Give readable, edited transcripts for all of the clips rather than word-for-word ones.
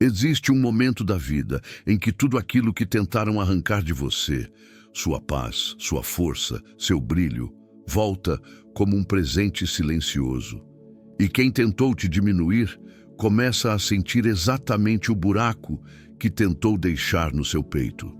Existe um momento da vida em que tudo aquilo que tentaram arrancar de você, sua paz, sua força, seu brilho, volta como um presente silencioso. E quem tentou te diminuir, começa a sentir exatamente o buraco que tentou deixar no seu peito.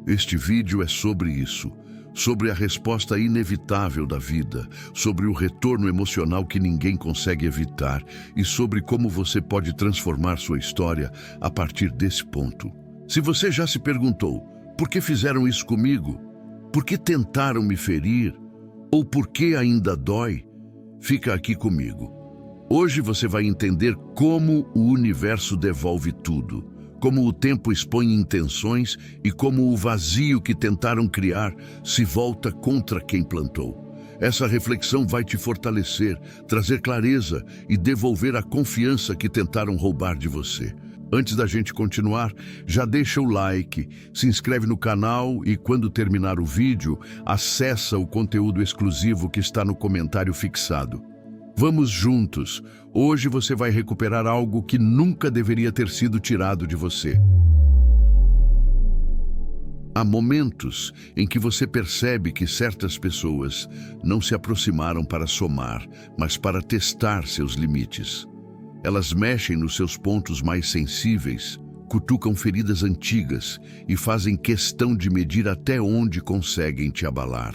Este vídeo é sobre isso, sobre a resposta inevitável da vida, sobre o retorno emocional que ninguém consegue evitar e sobre como você pode transformar sua história a partir desse ponto. Se você já se perguntou, por que fizeram isso comigo? Por que tentaram me ferir? Ou por que ainda dói? Fica aqui comigo. Hoje você vai entender como o universo devolve tudo, como o tempo expõe intenções e como o vazio que tentaram criar se volta contra quem plantou. Essa reflexão vai te fortalecer, trazer clareza e devolver a confiança que tentaram roubar de você. Antes da gente continuar, já deixa o like, se inscreve no canal e quando terminar o vídeo, acessa o conteúdo exclusivo que está no comentário fixado. Vamos juntos. Hoje você vai recuperar algo que nunca deveria ter sido tirado de você. Há momentos em que você percebe que certas pessoas não se aproximaram para somar, mas para testar seus limites. Elas mexem nos seus pontos mais sensíveis, cutucam feridas antigas e fazem questão de medir até onde conseguem te abalar.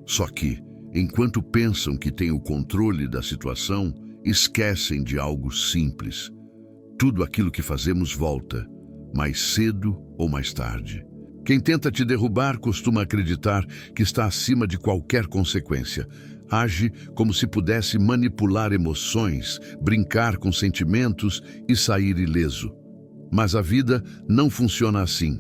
Só que, enquanto pensam que têm o controle da situação, esquecem de algo simples. Tudo aquilo que fazemos volta, mais cedo ou mais tarde. Quem tenta te derrubar costuma acreditar que está acima de qualquer consequência. Age como se pudesse manipular emoções, brincar com sentimentos e sair ileso. Mas a vida não funciona assim.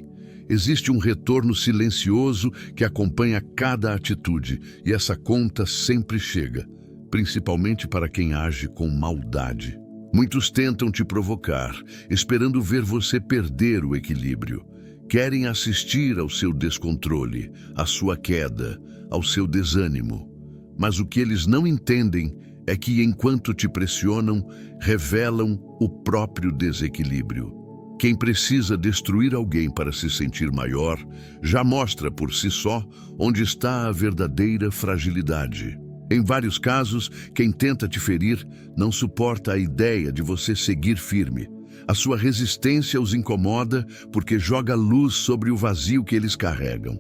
Existe um retorno silencioso que acompanha cada atitude, e essa conta sempre chega, principalmente para quem age com maldade. Muitos tentam te provocar, esperando ver você perder o equilíbrio. Querem assistir ao seu descontrole, à sua queda, ao seu desânimo. Mas o que eles não entendem é que, enquanto te pressionam, revelam o próprio desequilíbrio. Quem precisa destruir alguém para se sentir maior, já mostra por si só onde está a verdadeira fragilidade. Em vários casos, quem tenta te ferir não suporta a ideia de você seguir firme. A sua resistência os incomoda porque joga luz sobre o vazio que eles carregam.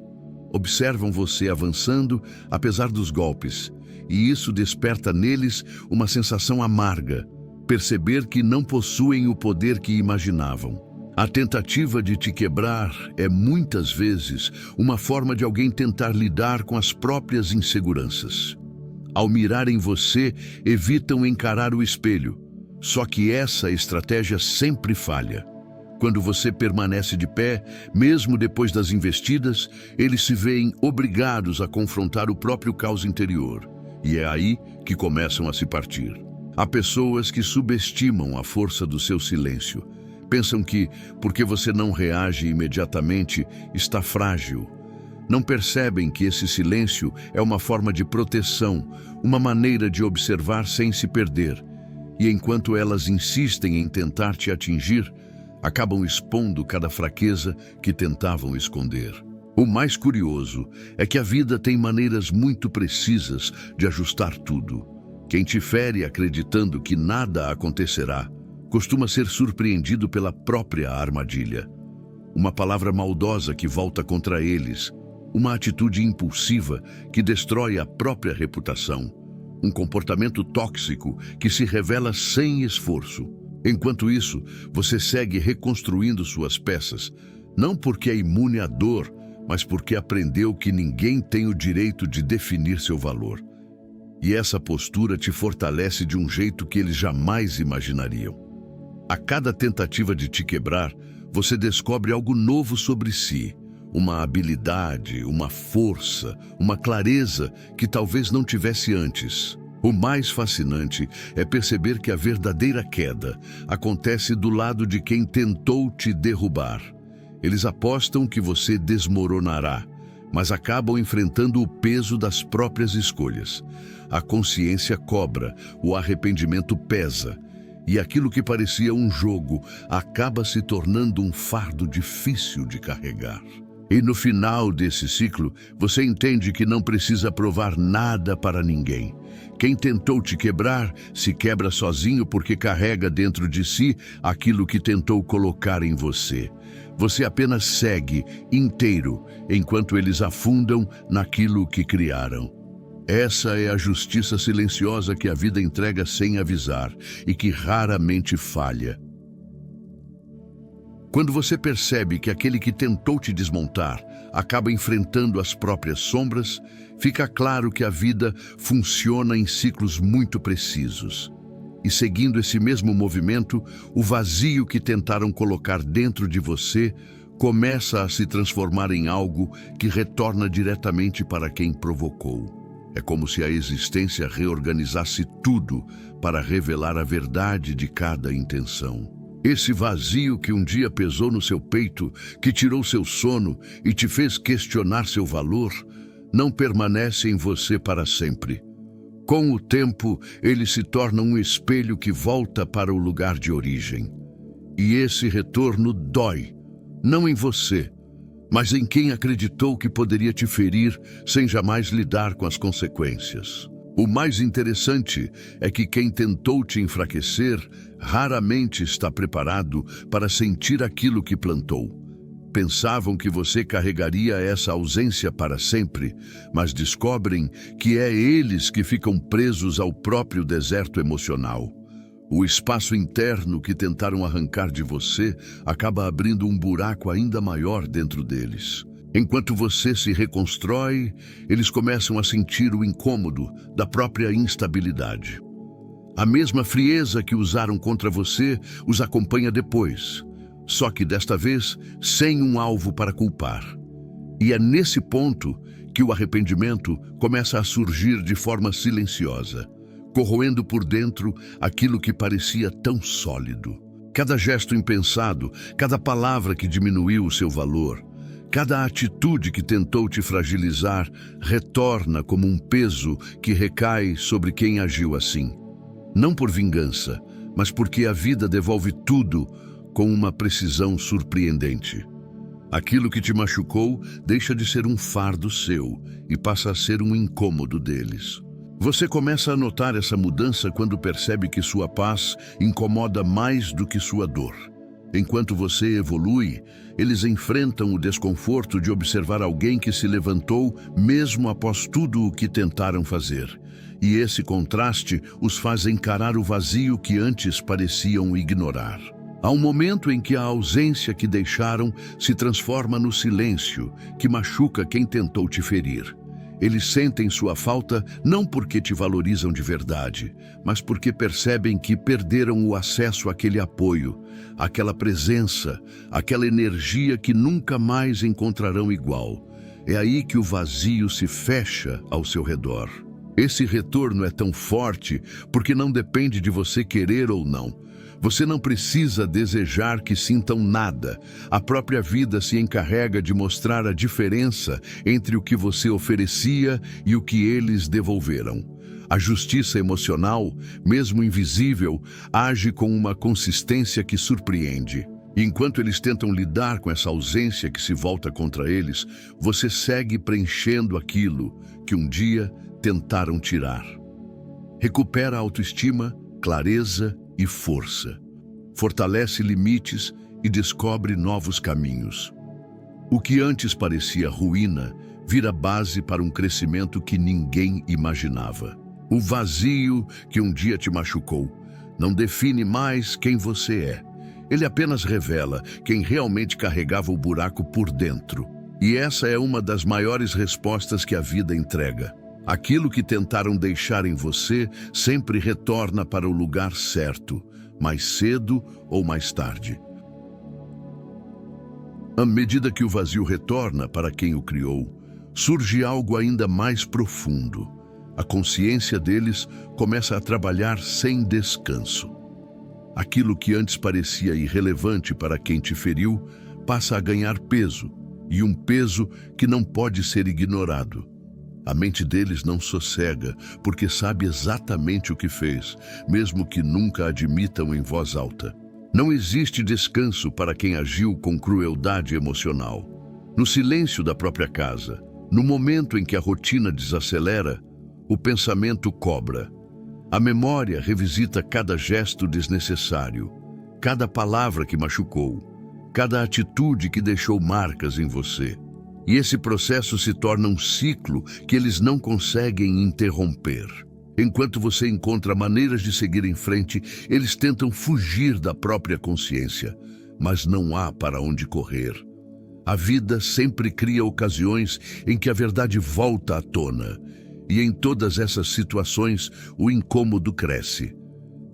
Observam você avançando apesar dos golpes, e isso desperta neles uma sensação amarga, perceber que não possuem o poder que imaginavam. A tentativa de te quebrar é muitas vezes uma forma de alguém tentar lidar com as próprias inseguranças. Ao mirar em você, evitam encarar o espelho. Só que essa estratégia sempre falha. Quando você permanece de pé, mesmo depois das investidas, eles se veem obrigados a confrontar o próprio caos interior. E é aí que começam a se partir. Há pessoas que subestimam a força do seu silêncio. Pensam que, porque você não reage imediatamente, está frágil. Não percebem que esse silêncio é uma forma de proteção, uma maneira de observar sem se perder. E enquanto elas insistem em tentar te atingir, acabam expondo cada fraqueza que tentavam esconder. O mais curioso é que a vida tem maneiras muito precisas de ajustar tudo. Quem te fere acreditando que nada acontecerá, costuma ser surpreendido pela própria armadilha. Uma palavra maldosa que volta contra eles, uma atitude impulsiva que destrói a própria reputação, um comportamento tóxico que se revela sem esforço. Enquanto isso, você segue reconstruindo suas peças, não porque é imune à dor, mas porque aprendeu que ninguém tem o direito de definir seu valor. E essa postura te fortalece de um jeito que eles jamais imaginariam. A cada tentativa de te quebrar, você descobre algo novo sobre si, uma habilidade, uma força, uma clareza que talvez não tivesse antes. O mais fascinante é perceber que a verdadeira queda acontece do lado de quem tentou te derrubar. Eles apostam que você desmoronará, mas acabam enfrentando o peso das próprias escolhas. A consciência cobra, o arrependimento pesa, E aquilo que parecia um jogo acaba se tornando um fardo difícil de carregar. E no final desse ciclo, você entende que não precisa provar nada para ninguém. Quem tentou te quebrar, se quebra sozinho porque carrega dentro de si aquilo que tentou colocar em você. Você apenas segue inteiro, enquanto eles afundam naquilo que criaram. Essa é a justiça silenciosa que a vida entrega sem avisar e que raramente falha. Quando você percebe que aquele que tentou te desmontar acaba enfrentando as próprias sombras, fica claro que a vida funciona em ciclos muito precisos. E seguindo esse mesmo movimento, o vazio que tentaram colocar dentro de você começa a se transformar em algo que retorna diretamente para quem provocou. É como se a existência reorganizasse tudo para revelar a verdade de cada intenção. Esse vazio que um dia pesou no seu peito, que tirou seu sono e te fez questionar seu valor, não permanece em você para sempre. Com o tempo, ele se torna um espelho que volta para o lugar de origem. E esse retorno dói, não em você, mas em quem acreditou que poderia te ferir sem jamais lidar com as consequências. O mais interessante é que quem tentou te enfraquecer raramente está preparado para sentir aquilo que plantou. Pensavam que você carregaria essa ausência para sempre, mas descobrem que é eles que ficam presos ao próprio deserto emocional. O espaço interno que tentaram arrancar de você acaba abrindo um buraco ainda maior dentro deles. Enquanto você se reconstrói, eles começam a sentir o incômodo da própria instabilidade. A mesma frieza que usaram contra você os acompanha depois, só que desta vez sem um alvo para culpar. E é nesse ponto que o arrependimento começa a surgir de forma silenciosa, corroendo por dentro aquilo que parecia tão sólido. Cada gesto impensado, cada palavra que diminuiu o seu valor, cada atitude que tentou te fragilizar retorna como um peso que recai sobre quem agiu assim. Não por vingança, mas porque a vida devolve tudo com uma precisão surpreendente. Aquilo que te machucou deixa de ser um fardo seu e passa a ser um incômodo deles. Você começa a notar essa mudança quando percebe que sua paz incomoda mais do que sua dor. Enquanto você evolui, eles enfrentam o desconforto de observar alguém que se levantou mesmo após tudo o que tentaram fazer. E esse contraste os faz encarar o vazio que antes pareciam ignorar. Há um momento em que a ausência que deixaram se transforma no silêncio que machuca quem tentou te ferir. Eles sentem sua falta não porque te valorizam de verdade, mas porque percebem que perderam o acesso àquele apoio, àquela presença, àquela energia que nunca mais encontrarão igual. É aí que o vazio se fecha ao seu redor. Esse retorno é tão forte porque não depende de você querer ou não. Você não precisa desejar que sintam nada. A própria vida se encarrega de mostrar a diferença entre o que você oferecia e o que eles devolveram. A justiça emocional, mesmo invisível, age com uma consistência que surpreende. E enquanto eles tentam lidar com essa ausência que se volta contra eles, você segue preenchendo aquilo que um dia tentaram tirar. Recupera a autoestima, clareza e força. Fortalece limites e descobre novos caminhos. O que antes parecia ruína vira base para um crescimento que ninguém imaginava. O vazio que um dia te machucou não define mais quem você é. Ele apenas revela quem realmente carregava o buraco por dentro. E essa é uma das maiores respostas que a vida entrega. Aquilo que tentaram deixar em você sempre retorna para o lugar certo, mais cedo ou mais tarde. À medida que o vazio retorna para quem o criou, surge algo ainda mais profundo. A consciência deles começa a trabalhar sem descanso. Aquilo que antes parecia irrelevante para quem te feriu passa a ganhar peso, e um peso que não pode ser ignorado. A mente deles não sossega, porque sabe exatamente o que fez, mesmo que nunca admitam em voz alta. Não existe descanso para quem agiu com crueldade emocional. No silêncio da própria casa, no momento em que a rotina desacelera, o pensamento cobra. A memória revisita cada gesto desnecessário, cada palavra que machucou, cada atitude que deixou marcas em você. E esse processo se torna um ciclo que eles não conseguem interromper. Enquanto você encontra maneiras de seguir em frente, eles tentam fugir da própria consciência, mas não há para onde correr. A vida sempre cria ocasiões em que a verdade volta à tona, e em todas essas situações o incômodo cresce.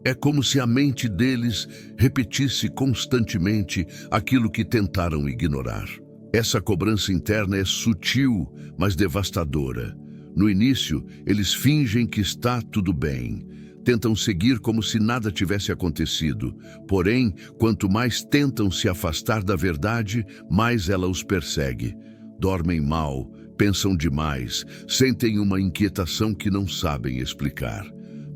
É como se a mente deles repetisse constantemente aquilo que tentaram ignorar. Essa cobrança interna é sutil, mas devastadora. No início, eles fingem que está tudo bem. Tentam seguir como se nada tivesse acontecido. Porém, quanto mais tentam se afastar da verdade, mais ela os persegue. Dormem mal, pensam demais, sentem uma inquietação que não sabem explicar.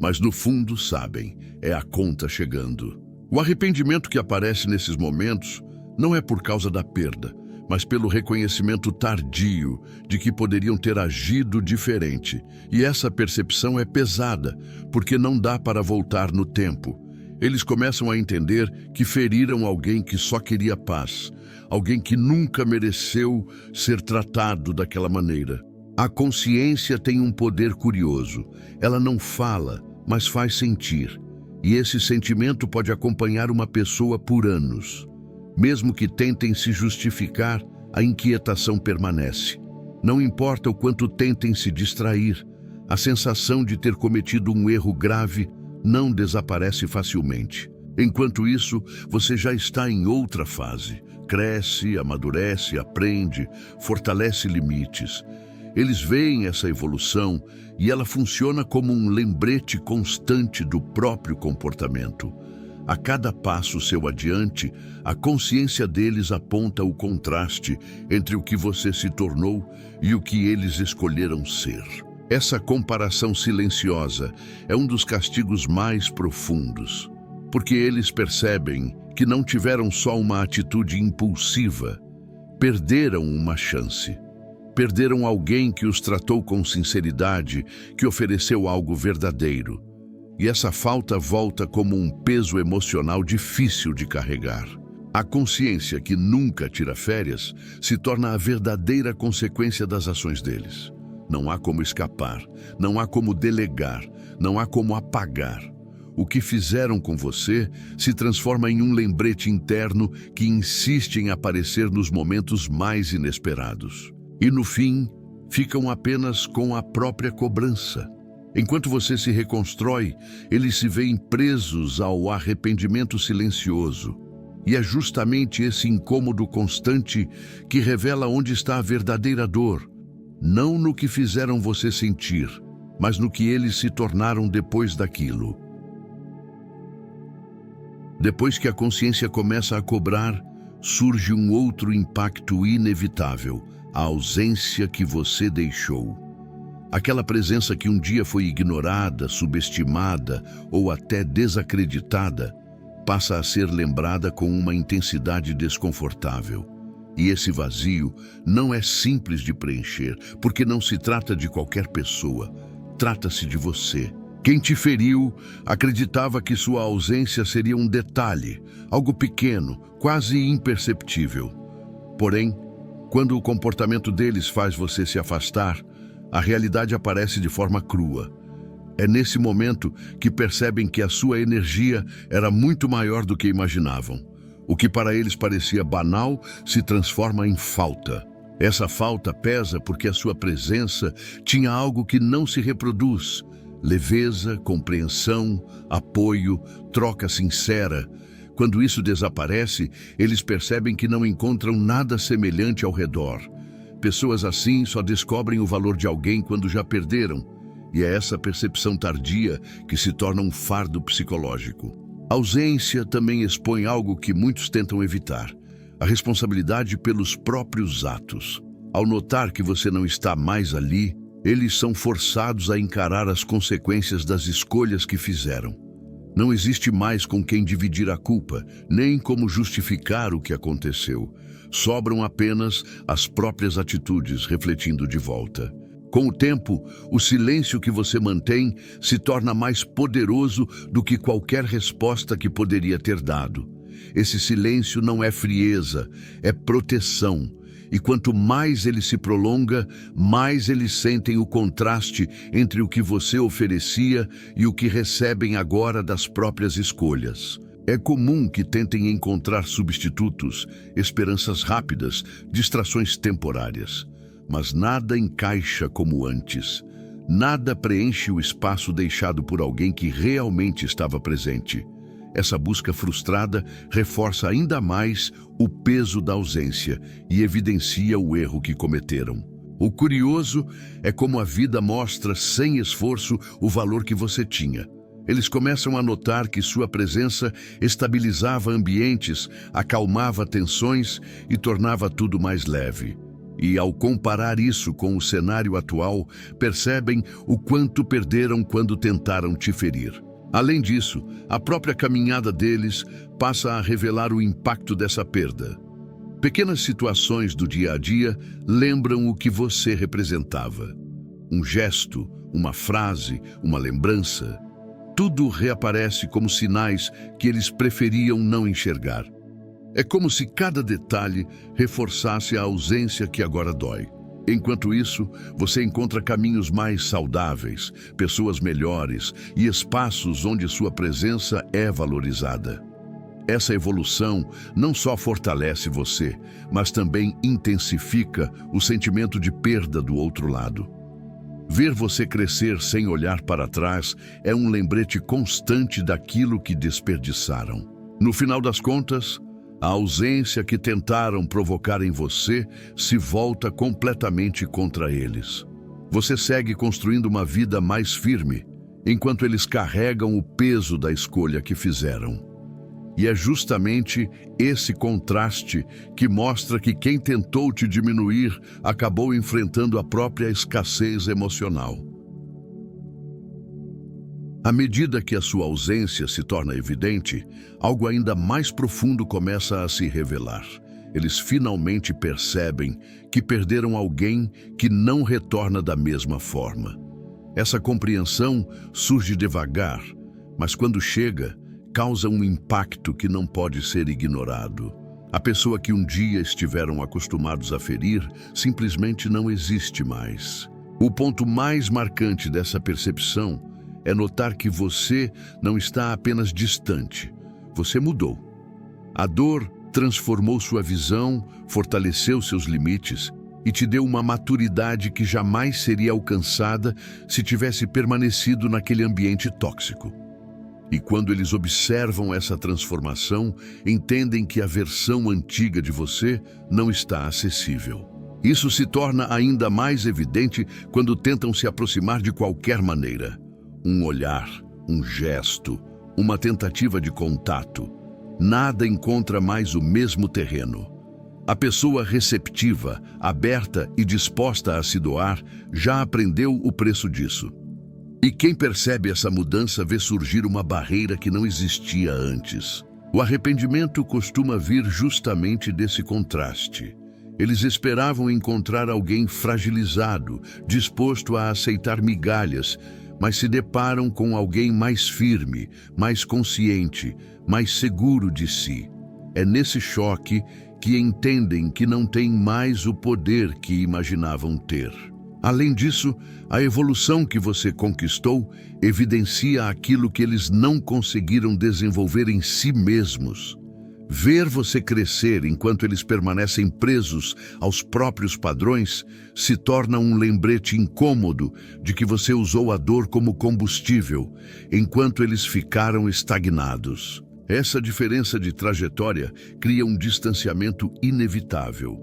Mas no fundo sabem, é a conta chegando. O arrependimento que aparece nesses momentos não é por causa da perda, mas pelo reconhecimento tardio de que poderiam ter agido diferente. E essa percepção é pesada, porque não dá para voltar no tempo. Eles começam a entender que feriram alguém que só queria paz, alguém que nunca mereceu ser tratado daquela maneira. A consciência tem um poder curioso. Ela não fala, mas faz sentir. E esse sentimento pode acompanhar uma pessoa por anos. Mesmo que tentem se justificar, a inquietação permanece. Não importa o quanto tentem se distrair, a sensação de ter cometido um erro grave não desaparece facilmente. Enquanto isso, você já está em outra fase. Cresce, amadurece, aprende, fortalece limites. Eles veem essa evolução e ela funciona como um lembrete constante do próprio comportamento. A cada passo seu adiante, a consciência deles aponta o contraste entre o que você se tornou e o que eles escolheram ser. Essa comparação silenciosa é um dos castigos mais profundos, porque eles percebem que não tiveram só uma atitude impulsiva, perderam uma chance. Perderam alguém que os tratou com sinceridade, que ofereceu algo verdadeiro. E essa falta volta como um peso emocional difícil de carregar. A consciência que nunca tira férias se torna a verdadeira consequência das ações deles. Não há como escapar, não há como delegar, não há como apagar. O que fizeram com você se transforma em um lembrete interno que insiste em aparecer nos momentos mais inesperados. E no fim, ficam apenas com a própria cobrança. Enquanto você se reconstrói, eles se veem presos ao arrependimento silencioso. E é justamente esse incômodo constante que revela onde está a verdadeira dor. Não no que fizeram você sentir, mas no que eles se tornaram depois daquilo. Depois que a consciência começa a cobrar, surge um outro impacto inevitável, a ausência que você deixou. Aquela presença que um dia foi ignorada, subestimada ou até desacreditada, passa a ser lembrada com uma intensidade desconfortável. E esse vazio não é simples de preencher, porque não se trata de qualquer pessoa, trata-se de você. Quem te feriu acreditava que sua ausência seria um detalhe, algo pequeno, quase imperceptível. Porém, quando o comportamento deles faz você se afastar, a realidade aparece de forma crua. É nesse momento que percebem que a sua energia era muito maior do que imaginavam. O que para eles parecia banal se transforma em falta. Essa falta pesa porque a sua presença tinha algo que não se reproduz: leveza, compreensão, apoio, troca sincera. Quando isso desaparece, eles percebem que não encontram nada semelhante ao redor. Pessoas assim só descobrem o valor de alguém quando já perderam. E é essa percepção tardia que se torna um fardo psicológico. A ausência também expõe algo que muitos tentam evitar: a responsabilidade pelos próprios atos. Ao notar que você não está mais ali, Eles são forçados a encarar as consequências das escolhas que fizeram. Não existe mais com quem dividir a culpa, nem como justificar o que aconteceu. Sobram apenas as próprias atitudes refletindo de volta. Com o tempo, o silêncio que você mantém se torna mais poderoso do que qualquer resposta que poderia ter dado. Esse silêncio não é frieza, é proteção. E quanto mais ele se prolonga, mais eles sentem o contraste entre o que você oferecia e o que recebem agora das próprias escolhas. É comum que tentem encontrar substitutos, esperanças rápidas, distrações temporárias. Mas nada encaixa como antes. Nada preenche o espaço deixado por alguém que realmente estava presente. Essa busca frustrada reforça ainda mais o peso da ausência e evidencia o erro que cometeram. O curioso é como a vida mostra, sem esforço, o valor que você tinha. Eles começam a notar que sua presença estabilizava ambientes, acalmava tensões e tornava tudo mais leve. E ao comparar isso com o cenário atual, percebem o quanto perderam quando tentaram te ferir. Além disso, a própria caminhada deles passa a revelar o impacto dessa perda. Pequenas situações do dia a dia lembram o que você representava. Um gesto, uma frase, uma lembrança. Tudo reaparece como sinais que eles preferiam não enxergar. É como se cada detalhe reforçasse a ausência que agora dói. Enquanto isso, você encontra caminhos mais saudáveis, pessoas melhores e espaços onde sua presença é valorizada. Essa evolução não só fortalece você, mas também intensifica o sentimento de perda do outro lado. Ver você crescer sem olhar para trás é um lembrete constante daquilo que desperdiçaram. No final das contas, a ausência que tentaram provocar em você se volta completamente contra eles. Você segue construindo uma vida mais firme, enquanto eles carregam o peso da escolha que fizeram. E é justamente esse contraste que mostra que quem tentou te diminuir acabou enfrentando a própria escassez emocional. À medida que a sua ausência se torna evidente, algo ainda mais profundo começa a se revelar. Eles finalmente percebem que perderam alguém que não retorna da mesma forma. Essa compreensão surge devagar, mas quando chega, causa um impacto que não pode ser ignorado. A pessoa que um dia estiveram acostumados a ferir simplesmente não existe mais. O ponto mais marcante dessa percepção é notar que você não está apenas distante, você mudou. A dor transformou sua visão, fortaleceu seus limites e te deu uma maturidade que jamais seria alcançada se tivesse permanecido naquele ambiente tóxico. E quando eles observam essa transformação, entendem que a versão antiga de você não está acessível. Isso se torna ainda mais evidente quando tentam se aproximar de qualquer maneira. Um olhar, um gesto, uma tentativa de contato. Nada encontra mais o mesmo terreno. A pessoa receptiva, aberta e disposta a se doar já aprendeu o preço disso. E quem percebe essa mudança vê surgir uma barreira que não existia antes. O arrependimento costuma vir justamente desse contraste. Eles esperavam encontrar alguém fragilizado, disposto a aceitar migalhas, mas se deparam com alguém mais firme, mais consciente, mais seguro de si. É nesse choque que entendem que não têm mais o poder que imaginavam ter. Além disso, a evolução que você conquistou evidencia aquilo que eles não conseguiram desenvolver em si mesmos. Ver você crescer enquanto eles permanecem presos aos próprios padrões se torna um lembrete incômodo de que você usou a dor como combustível, enquanto eles ficaram estagnados. Essa diferença de trajetória cria um distanciamento inevitável.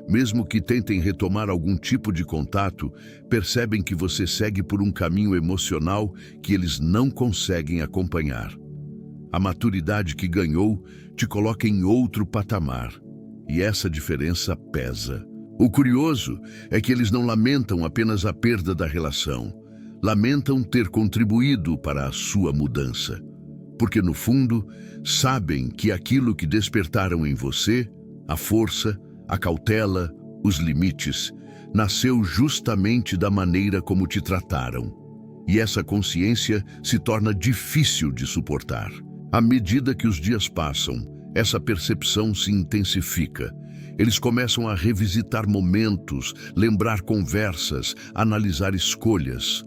Mesmo que tentem retomar algum tipo de contato, percebem que você segue por um caminho emocional que eles não conseguem acompanhar. A maturidade que ganhou te coloca em outro patamar, e essa diferença pesa. O curioso é que eles não lamentam apenas a perda da relação, lamentam ter contribuído para a sua mudança. Porque, no fundo, sabem que aquilo que despertaram em você, a força, a cautela, os limites, nasceu justamente da maneira como te trataram. E essa consciência se torna difícil de suportar. À medida que os dias passam, essa percepção se intensifica. Eles começam a revisitar momentos, lembrar conversas, analisar escolhas.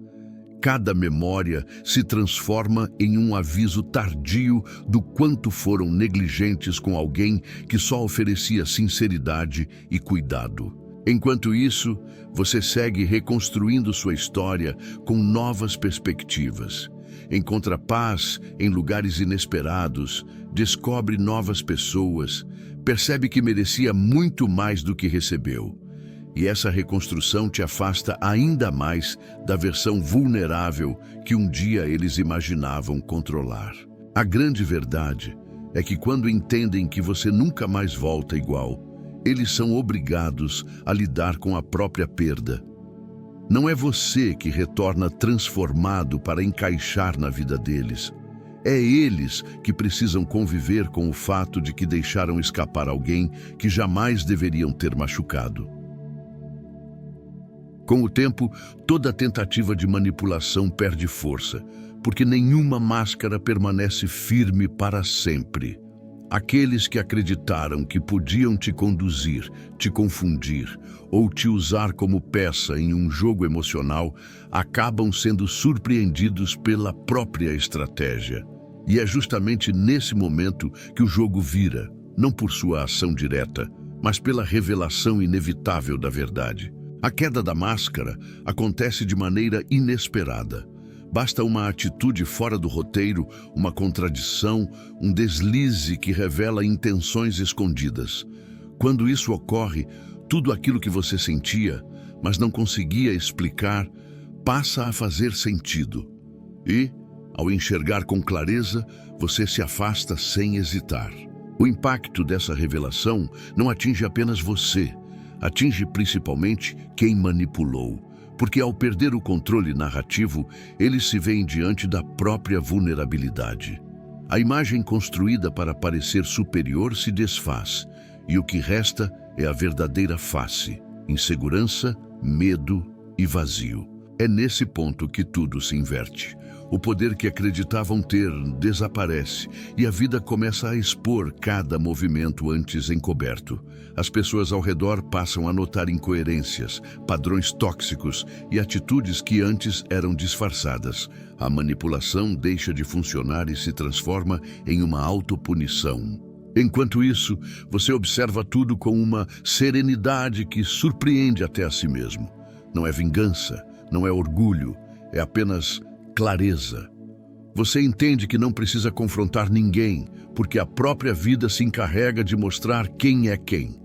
Cada memória se transforma em um aviso tardio do quanto foram negligentes com alguém que só oferecia sinceridade e cuidado. Enquanto isso, você segue reconstruindo sua história com novas perspectivas. Encontra paz em lugares inesperados, descobre novas pessoas, percebe que merecia muito mais do que recebeu. E essa reconstrução te afasta ainda mais da versão vulnerável que um dia eles imaginavam controlar. A grande verdade é que quando entendem que você nunca mais volta igual, eles são obrigados a lidar com a própria perda. Não é você que retorna transformado para encaixar na vida deles. É eles que precisam conviver com o fato de que deixaram escapar alguém que jamais deveriam ter machucado. Com o tempo, toda tentativa de manipulação perde força, porque nenhuma máscara permanece firme para sempre. Aqueles que acreditaram que podiam te conduzir, te confundir ou te usar como peça em um jogo emocional, acabam sendo surpreendidos pela própria estratégia. E é justamente nesse momento que o jogo vira, não por sua ação direta, mas pela revelação inevitável da verdade. A queda da máscara acontece de maneira inesperada. Basta uma atitude fora do roteiro, uma contradição, um deslize que revela intenções escondidas. Quando isso ocorre, tudo aquilo que você sentia, mas não conseguia explicar, passa a fazer sentido. E, ao enxergar com clareza, você se afasta sem hesitar. O impacto dessa revelação não atinge apenas você, atinge principalmente quem manipulou, porque ao perder o controle narrativo, eles se veem diante da própria vulnerabilidade. A imagem construída para parecer superior se desfaz, e o que resta é a verdadeira face: insegurança, medo e vazio. É nesse ponto que tudo se inverte. O poder que acreditavam ter desaparece e a vida começa a expor cada movimento antes encoberto. As pessoas ao redor passam a notar incoerências, padrões tóxicos e atitudes que antes eram disfarçadas. A manipulação deixa de funcionar e se transforma em uma autopunição. Enquanto isso, você observa tudo com uma serenidade que surpreende até a si mesmo. Não é vingança, não é orgulho, é apenas clareza. Você entende que não precisa confrontar ninguém, porque a própria vida se encarrega de mostrar quem é quem.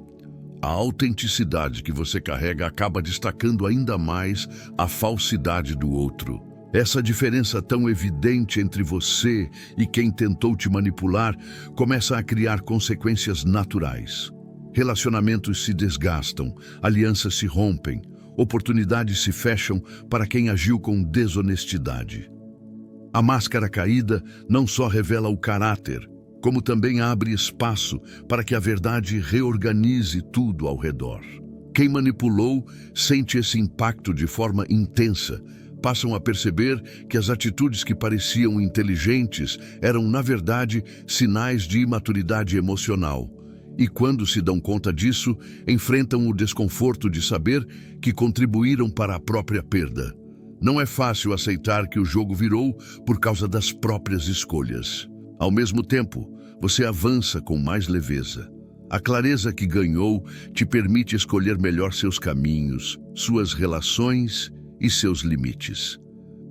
A autenticidade que você carrega acaba destacando ainda mais a falsidade do outro. Essa diferença tão evidente entre você e quem tentou te manipular começa a criar consequências naturais. Relacionamentos se desgastam, alianças se rompem, oportunidades se fecham para quem agiu com desonestidade. A máscara caída não só revela o caráter, como também abre espaço para que a verdade reorganize tudo ao redor. Quem manipulou sente esse impacto de forma intensa. Passam a perceber que as atitudes que pareciam inteligentes eram, na verdade, sinais de imaturidade emocional. E quando se dão conta disso, enfrentam o desconforto de saber que contribuíram para a própria perda. Não é fácil aceitar que o jogo virou por causa das próprias escolhas. Ao mesmo tempo, você avança com mais leveza. A clareza que ganhou te permite escolher melhor seus caminhos, suas relações e seus limites.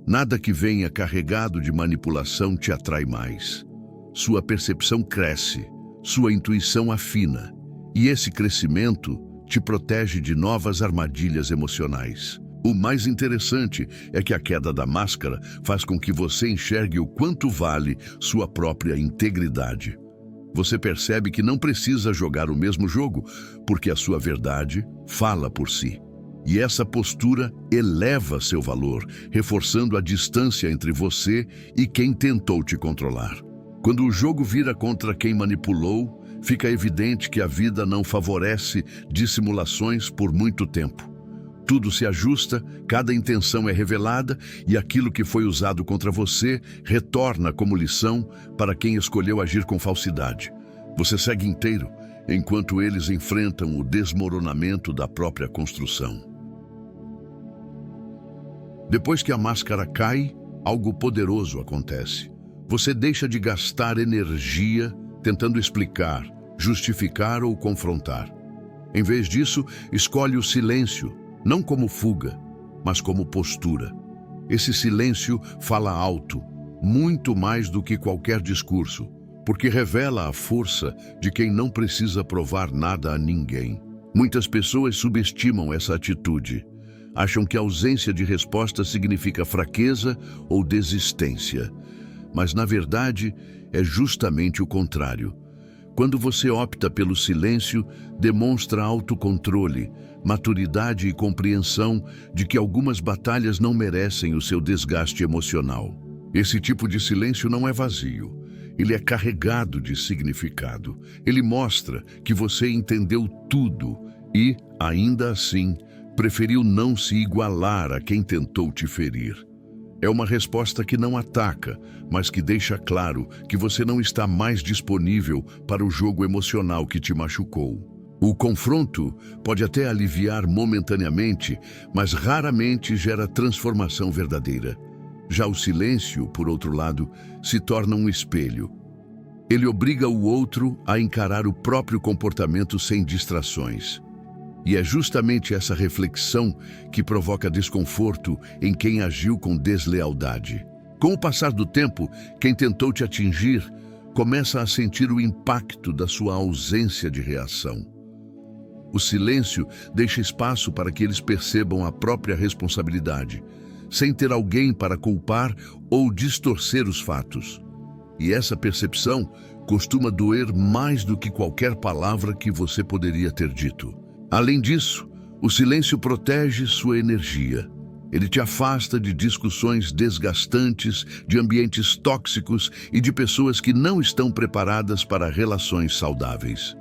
Nada que venha carregado de manipulação te atrai mais. Sua percepção cresce. Sua intuição afina, e esse crescimento te protege de novas armadilhas emocionais. O mais interessante é que a queda da máscara faz com que você enxergue o quanto vale sua própria integridade. Você percebe que não precisa jogar o mesmo jogo, porque a sua verdade fala por si. E essa postura eleva seu valor, reforçando a distância entre você e quem tentou te controlar. Quando o jogo vira contra quem manipulou, fica evidente que a vida não favorece dissimulações por muito tempo. Tudo se ajusta, cada intenção é revelada e aquilo que foi usado contra você retorna como lição para quem escolheu agir com falsidade. Você segue inteiro, enquanto eles enfrentam o desmoronamento da própria construção. Depois que a máscara cai, algo poderoso acontece. Você deixa de gastar energia tentando explicar, justificar ou confrontar. Em vez disso, escolhe o silêncio, não como fuga, mas como postura. Esse silêncio fala alto, muito mais do que qualquer discurso, porque revela a força de quem não precisa provar nada a ninguém. Muitas pessoas subestimam essa atitude. Acham que a ausência de resposta significa fraqueza ou desistência. Mas, na verdade, é justamente o contrário. Quando você opta pelo silêncio, demonstra autocontrole, maturidade e compreensão de que algumas batalhas não merecem o seu desgaste emocional. Esse tipo de silêncio não é vazio. Ele é carregado de significado. Ele mostra que você entendeu tudo e, ainda assim, preferiu não se igualar a quem tentou te ferir. É uma resposta que não ataca, mas que deixa claro que você não está mais disponível para o jogo emocional que te machucou. O confronto pode até aliviar momentaneamente, mas raramente gera transformação verdadeira. Já o silêncio, por outro lado, se torna um espelho. Ele obriga o outro a encarar o próprio comportamento sem distrações. E é justamente essa reflexão que provoca desconforto em quem agiu com deslealdade. Com o passar do tempo, quem tentou te atingir começa a sentir o impacto da sua ausência de reação. O silêncio deixa espaço para que eles percebam a própria responsabilidade, sem ter alguém para culpar ou distorcer os fatos. E essa percepção costuma doer mais do que qualquer palavra que você poderia ter dito. Além disso, o silêncio protege sua energia. Ele te afasta de discussões desgastantes, de ambientes tóxicos e de pessoas que não estão preparadas para relações saudáveis.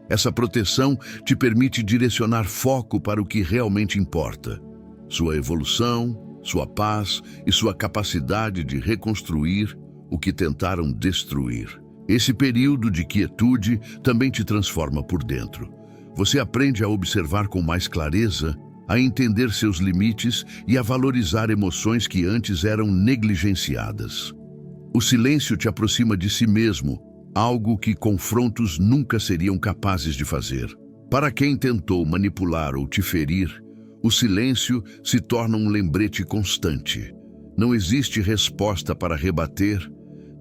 Essa proteção te permite direcionar foco para o que realmente importa: sua evolução, sua paz e sua capacidade de reconstruir o que tentaram destruir. Esse período de quietude também te transforma por dentro. Você aprende a observar com mais clareza, a entender seus limites e a valorizar emoções que antes eram negligenciadas. O silêncio te aproxima de si mesmo, algo que confrontos nunca seriam capazes de fazer. Para quem tentou manipular ou te ferir, o silêncio se torna um lembrete constante. Não existe resposta para rebater,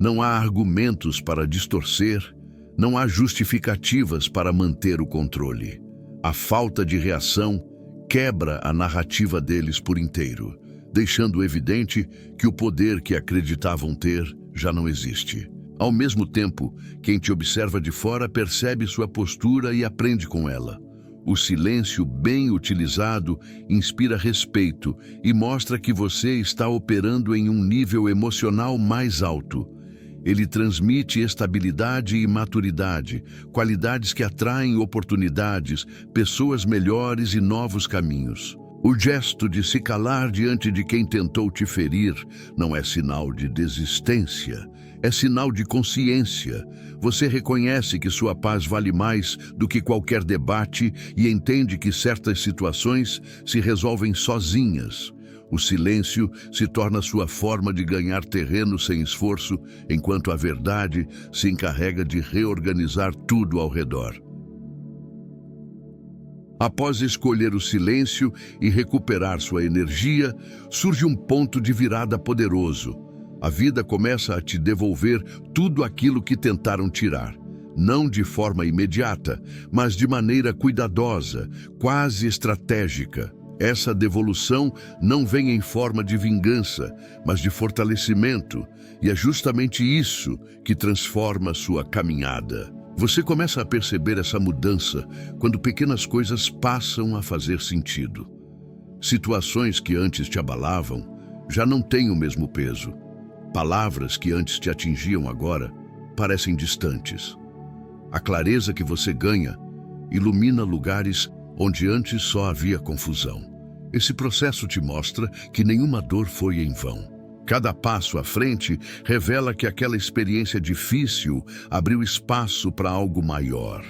não há argumentos para distorcer, não há justificativas para manter o controle. A falta de reação quebra a narrativa deles por inteiro, deixando evidente que o poder que acreditavam ter já não existe. Ao mesmo tempo, quem te observa de fora percebe sua postura e aprende com ela. O silêncio bem utilizado inspira respeito e mostra que você está operando em um nível emocional mais alto. Ele transmite estabilidade e maturidade, qualidades que atraem oportunidades, pessoas melhores e novos caminhos. O gesto de se calar diante de quem tentou te ferir não é sinal de desistência, é sinal de consciência. Você reconhece que sua paz vale mais do que qualquer debate e entende que certas situações se resolvem sozinhas. O silêncio se torna sua forma de ganhar terreno sem esforço, enquanto a verdade se encarrega de reorganizar tudo ao redor. Após escolher o silêncio e recuperar sua energia, surge um ponto de virada poderoso. A vida começa a te devolver tudo aquilo que tentaram tirar. Não de forma imediata, mas de maneira cuidadosa, quase estratégica. Essa devolução não vem em forma de vingança, mas de fortalecimento, e é justamente isso que transforma sua caminhada. Você começa a perceber essa mudança quando pequenas coisas passam a fazer sentido. Situações que antes te abalavam já não têm o mesmo peso. Palavras que antes te atingiam agora parecem distantes. A clareza que você ganha ilumina lugares onde antes só havia confusão. Esse processo te mostra que nenhuma dor foi em vão. Cada passo à frente revela que aquela experiência difícil abriu espaço para algo maior.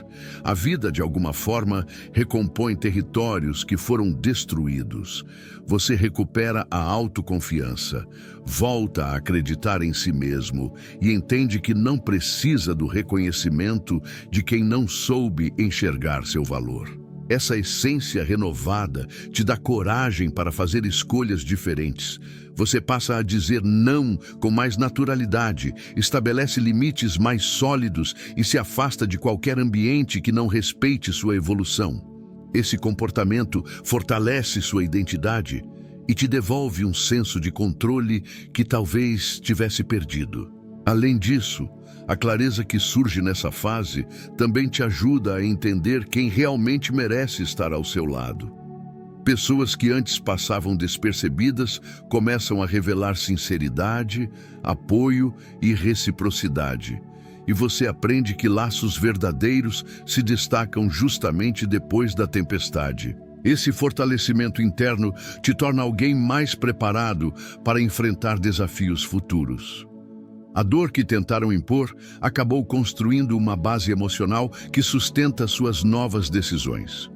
A vida, de alguma forma, recompõe territórios que foram destruídos. Você recupera a autoconfiança, volta a acreditar em si mesmo e entende que não precisa do reconhecimento de quem não soube enxergar seu valor. Essa essência renovada te dá coragem para fazer escolhas diferentes. Você passa a dizer não com mais naturalidade, estabelece limites mais sólidos e se afasta de qualquer ambiente que não respeite sua evolução. Esse comportamento fortalece sua identidade e te devolve um senso de controle que talvez tivesse perdido. Além disso, a clareza que surge nessa fase também te ajuda a entender quem realmente merece estar ao seu lado. Pessoas que antes passavam despercebidas começam a revelar sinceridade, apoio e reciprocidade. E você aprende que laços verdadeiros se destacam justamente depois da tempestade. Esse fortalecimento interno te torna alguém mais preparado para enfrentar desafios futuros. A dor que tentaram impor acabou construindo uma base emocional que sustenta suas novas decisões.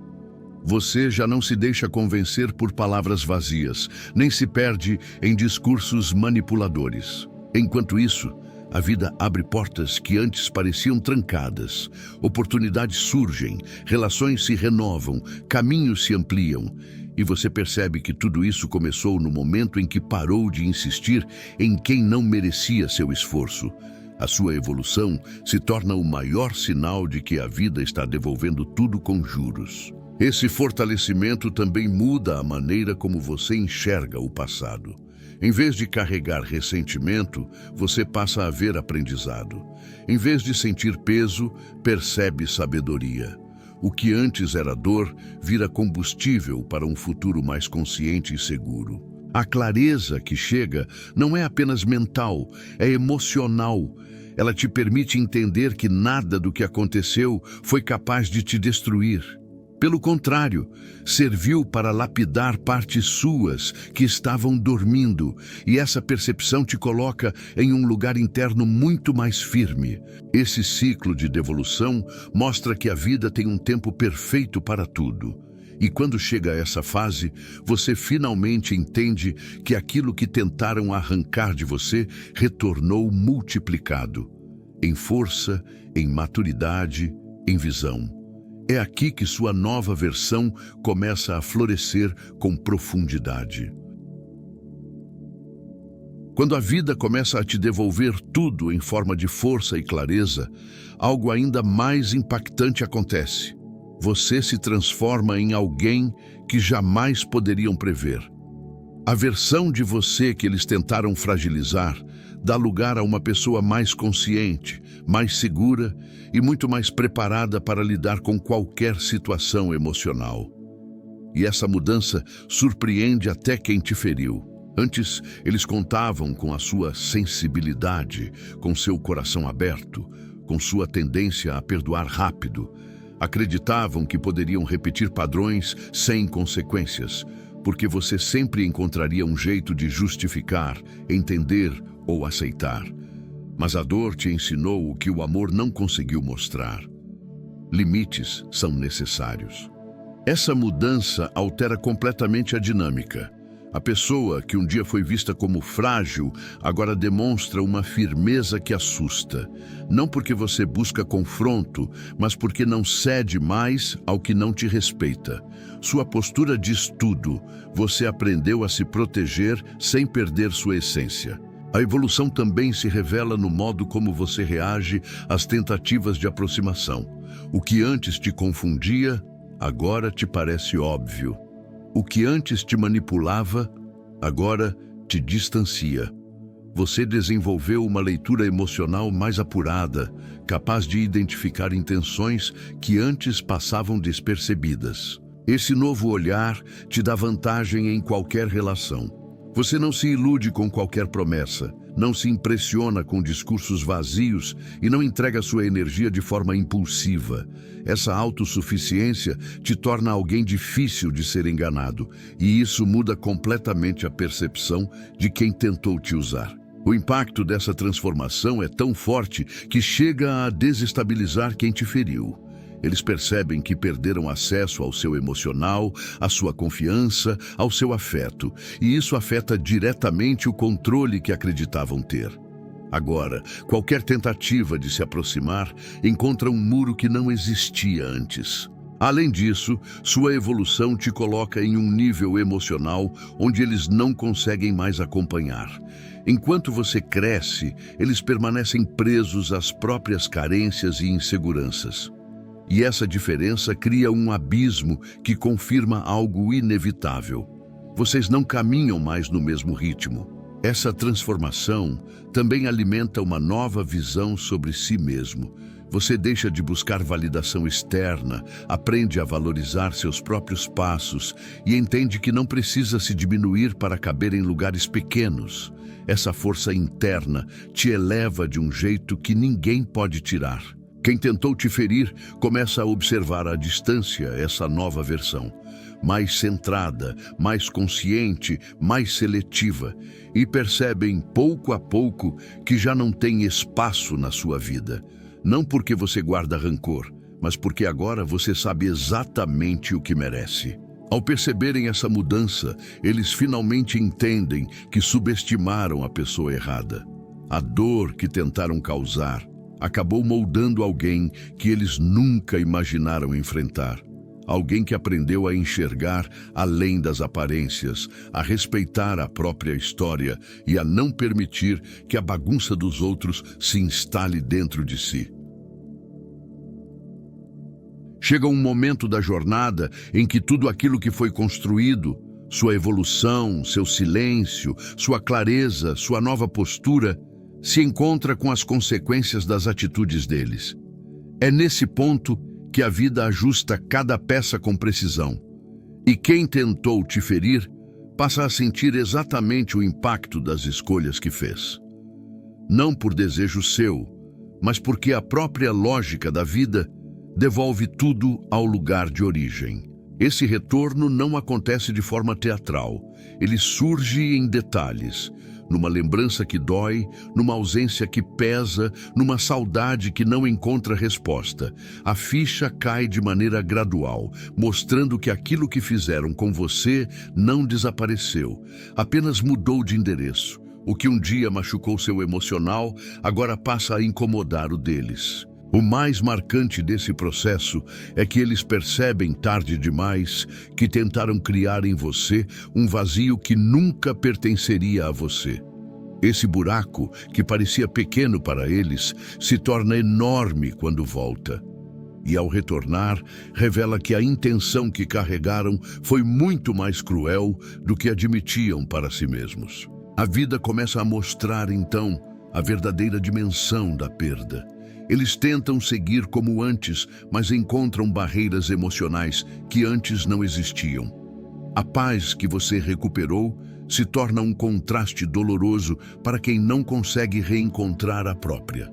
Você já não se deixa convencer por palavras vazias, nem se perde em discursos manipuladores. Enquanto isso, a vida abre portas que antes pareciam trancadas. Oportunidades surgem, relações se renovam, caminhos se ampliam. E você percebe que tudo isso começou no momento em que parou de insistir em quem não merecia seu esforço. A sua evolução se torna o maior sinal de que a vida está devolvendo tudo com juros. Esse fortalecimento também muda a maneira como você enxerga o passado. Em vez de carregar ressentimento, você passa a ver aprendizado. Em vez de sentir peso, percebe sabedoria. O que antes era dor, vira combustível para um futuro mais consciente e seguro. A clareza que chega não é apenas mental, é emocional. Ela te permite entender que nada do que aconteceu foi capaz de te destruir. Pelo contrário, serviu para lapidar partes suas que estavam dormindo, e essa percepção te coloca em um lugar interno muito mais firme. Esse ciclo de devolução mostra que a vida tem um tempo perfeito para tudo. E quando chega a essa fase, você finalmente entende que aquilo que tentaram arrancar de você retornou multiplicado, em força, em maturidade, em visão. É aqui que sua nova versão começa a florescer com profundidade. Quando a vida começa a te devolver tudo em forma de força e clareza, algo ainda mais impactante acontece. Você se transforma em alguém que jamais poderiam prever. A versão de você que eles tentaram fragilizar dá lugar a uma pessoa mais consciente, mais segura e muito mais preparada para lidar com qualquer situação emocional. E essa mudança surpreende até quem te feriu. Antes, eles contavam com a sua sensibilidade, com seu coração aberto, com sua tendência a perdoar rápido. Acreditavam que poderiam repetir padrões sem consequências, porque você sempre encontraria um jeito de justificar, entender ou aceitar. Mas a dor te ensinou o que o amor não conseguiu mostrar. Limites são necessários. Essa mudança altera completamente a dinâmica. A pessoa que um dia foi vista como frágil, agora demonstra uma firmeza que assusta. Não porque você busca confronto, mas porque não cede mais ao que não te respeita. Sua postura diz tudo. Você aprendeu a se proteger sem perder sua essência. A evolução também se revela no modo como você reage às tentativas de aproximação. O que antes te confundia, agora te parece óbvio. O que antes te manipulava, agora te distancia. Você desenvolveu uma leitura emocional mais apurada, capaz de identificar intenções que antes passavam despercebidas. Esse novo olhar te dá vantagem em qualquer relação. Você não se ilude com qualquer promessa, não se impressiona com discursos vazios e não entrega sua energia de forma impulsiva. Essa autossuficiência te torna alguém difícil de ser enganado, e isso muda completamente a percepção de quem tentou te usar. O impacto dessa transformação é tão forte que chega a desestabilizar quem te feriu. Eles percebem que perderam acesso ao seu emocional, à sua confiança, ao seu afeto, e isso afeta diretamente o controle que acreditavam ter. Agora, qualquer tentativa de se aproximar encontra um muro que não existia antes. Além disso, sua evolução te coloca em um nível emocional onde eles não conseguem mais acompanhar. Enquanto você cresce, eles permanecem presos às próprias carências e inseguranças. E essa diferença cria um abismo que confirma algo inevitável. Vocês não caminham mais no mesmo ritmo. Essa transformação também alimenta uma nova visão sobre si mesmo. Você deixa de buscar validação externa, aprende a valorizar seus próprios passos e entende que não precisa se diminuir para caber em lugares pequenos. Essa força interna te eleva de um jeito que ninguém pode tirar. Quem tentou te ferir começa a observar à distância essa nova versão, mais centrada, mais consciente, mais seletiva, e percebem pouco a pouco que já não tem espaço na sua vida. Não porque você guarda rancor, mas porque agora você sabe exatamente o que merece. Ao perceberem essa mudança, eles finalmente entendem que subestimaram a pessoa errada. A dor que tentaram causar acabou moldando alguém que eles nunca imaginaram enfrentar. Alguém que aprendeu a enxergar além das aparências, a respeitar a própria história e a não permitir que a bagunça dos outros se instale dentro de si. Chega um momento da jornada em que tudo aquilo que foi construído, sua evolução, seu silêncio, sua clareza, sua nova postura, se encontra com as consequências das atitudes deles. É nesse ponto que a vida ajusta cada peça com precisão. E quem tentou te ferir passa a sentir exatamente o impacto das escolhas que fez. Não por desejo seu, mas porque a própria lógica da vida devolve tudo ao lugar de origem. Esse retorno não acontece de forma teatral. Ele surge em detalhes, numa lembrança que dói, numa ausência que pesa, numa saudade que não encontra resposta. A ficha cai de maneira gradual, mostrando que aquilo que fizeram com você não desapareceu, apenas mudou de endereço. O que um dia machucou seu emocional, agora passa a incomodar o deles. O mais marcante desse processo é que eles percebem tarde demais que tentaram criar em você um vazio que nunca pertenceria a você. Esse buraco, que parecia pequeno para eles, se torna enorme quando volta. E ao retornar, revela que a intenção que carregaram foi muito mais cruel do que admitiam para si mesmos. A vida começa a mostrar, então, a verdadeira dimensão da perda. Eles tentam seguir como antes, mas encontram barreiras emocionais que antes não existiam. A paz que você recuperou se torna um contraste doloroso para quem não consegue reencontrar a própria.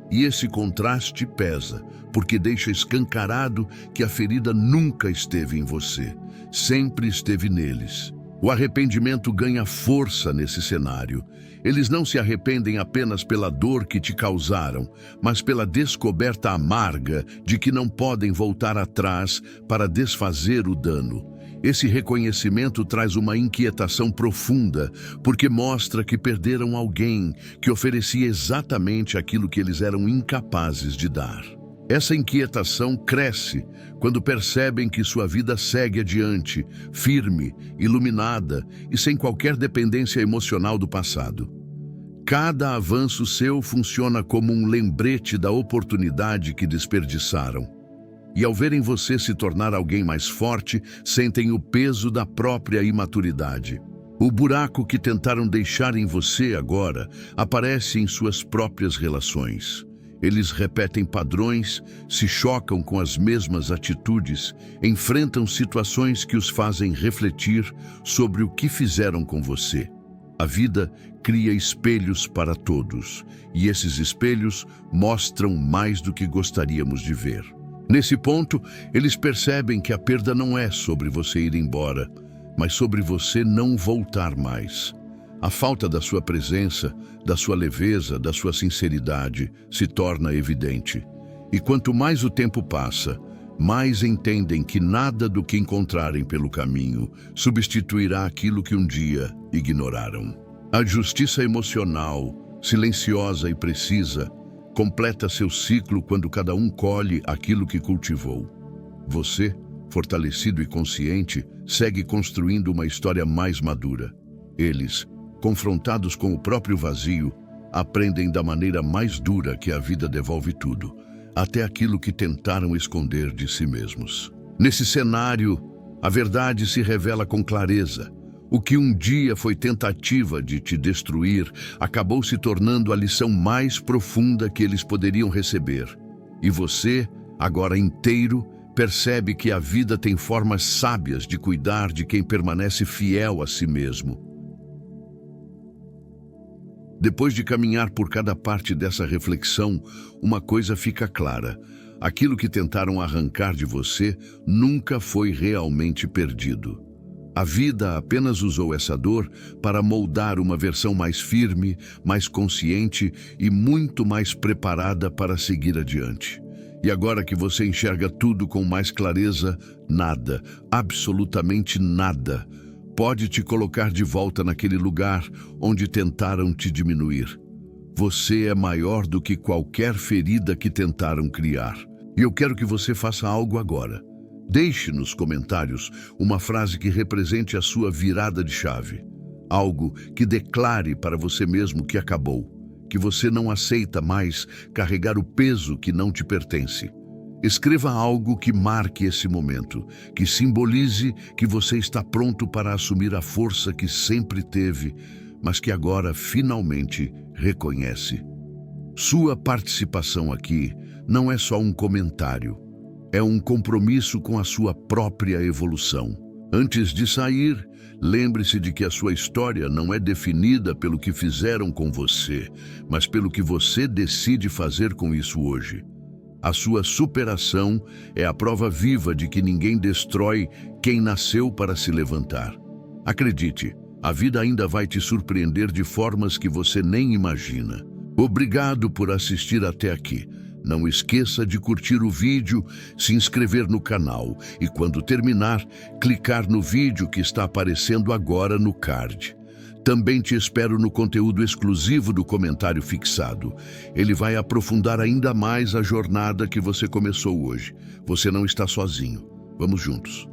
E esse contraste pesa, porque deixa escancarado que a ferida nunca esteve em você, sempre esteve neles. O arrependimento ganha força nesse cenário. Eles não se arrependem apenas pela dor que te causaram, mas pela descoberta amarga de que não podem voltar atrás para desfazer o dano. Esse reconhecimento traz uma inquietação profunda, porque mostra que perderam alguém que oferecia exatamente aquilo que eles eram incapazes de dar. Essa inquietação cresce quando percebem que sua vida segue adiante, firme, iluminada e sem qualquer dependência emocional do passado. Cada avanço seu funciona como um lembrete da oportunidade que desperdiçaram. E ao verem você se tornar alguém mais forte, sentem o peso da própria imaturidade. O buraco que tentaram deixar em você agora aparece em suas próprias relações. Eles repetem padrões, se chocam com as mesmas atitudes, enfrentam situações que os fazem refletir sobre o que fizeram com você. A vida cria espelhos para todos, e esses espelhos mostram mais do que gostaríamos de ver. Nesse ponto, eles percebem que a perda não é sobre você ir embora, mas sobre você não voltar mais. A falta da sua presença, da sua leveza, da sua sinceridade se torna evidente. E quanto mais o tempo passa, mais entendem que nada do que encontrarem pelo caminho substituirá aquilo que um dia ignoraram. A justiça emocional, silenciosa e precisa, completa seu ciclo quando cada um colhe aquilo que cultivou. Você, fortalecido e consciente, segue construindo uma história mais madura. Eles, confrontados com o próprio vazio, aprendem da maneira mais dura que a vida devolve tudo, até aquilo que tentaram esconder de si mesmos. Nesse cenário, a verdade se revela com clareza. O que um dia foi tentativa de te destruir acabou se tornando a lição mais profunda que eles poderiam receber. E você, agora inteiro, percebe que a vida tem formas sábias de cuidar de quem permanece fiel a si mesmo. Depois de caminhar por cada parte dessa reflexão, uma coisa fica clara: aquilo que tentaram arrancar de você nunca foi realmente perdido. A vida apenas usou essa dor para moldar uma versão mais firme, mais consciente e muito mais preparada para seguir adiante. E agora que você enxerga tudo com mais clareza, nada, absolutamente nada, pode te colocar de volta naquele lugar onde tentaram te diminuir. Você é maior do que qualquer ferida que tentaram criar. E eu quero que você faça algo agora. Deixe nos comentários uma frase que represente a sua virada de chave. Algo que declare para você mesmo que acabou, que você não aceita mais carregar o peso que não te pertence. Escreva algo que marque esse momento, que simbolize que você está pronto para assumir a força que sempre teve, mas que agora finalmente reconhece. Sua participação aqui não é só um comentário, é um compromisso com a sua própria evolução. Antes de sair, lembre-se de que a sua história não é definida pelo que fizeram com você, mas pelo que você decide fazer com isso hoje. A sua superação é a prova viva de que ninguém destrói quem nasceu para se levantar. Acredite, a vida ainda vai te surpreender de formas que você nem imagina. Obrigado por assistir até aqui. Não esqueça de curtir o vídeo, se inscrever no canal e, quando terminar, clicar no vídeo que está aparecendo agora no card. Também te espero no conteúdo exclusivo do comentário fixado. Ele vai aprofundar ainda mais a jornada que você começou hoje. Você não está sozinho. Vamos juntos.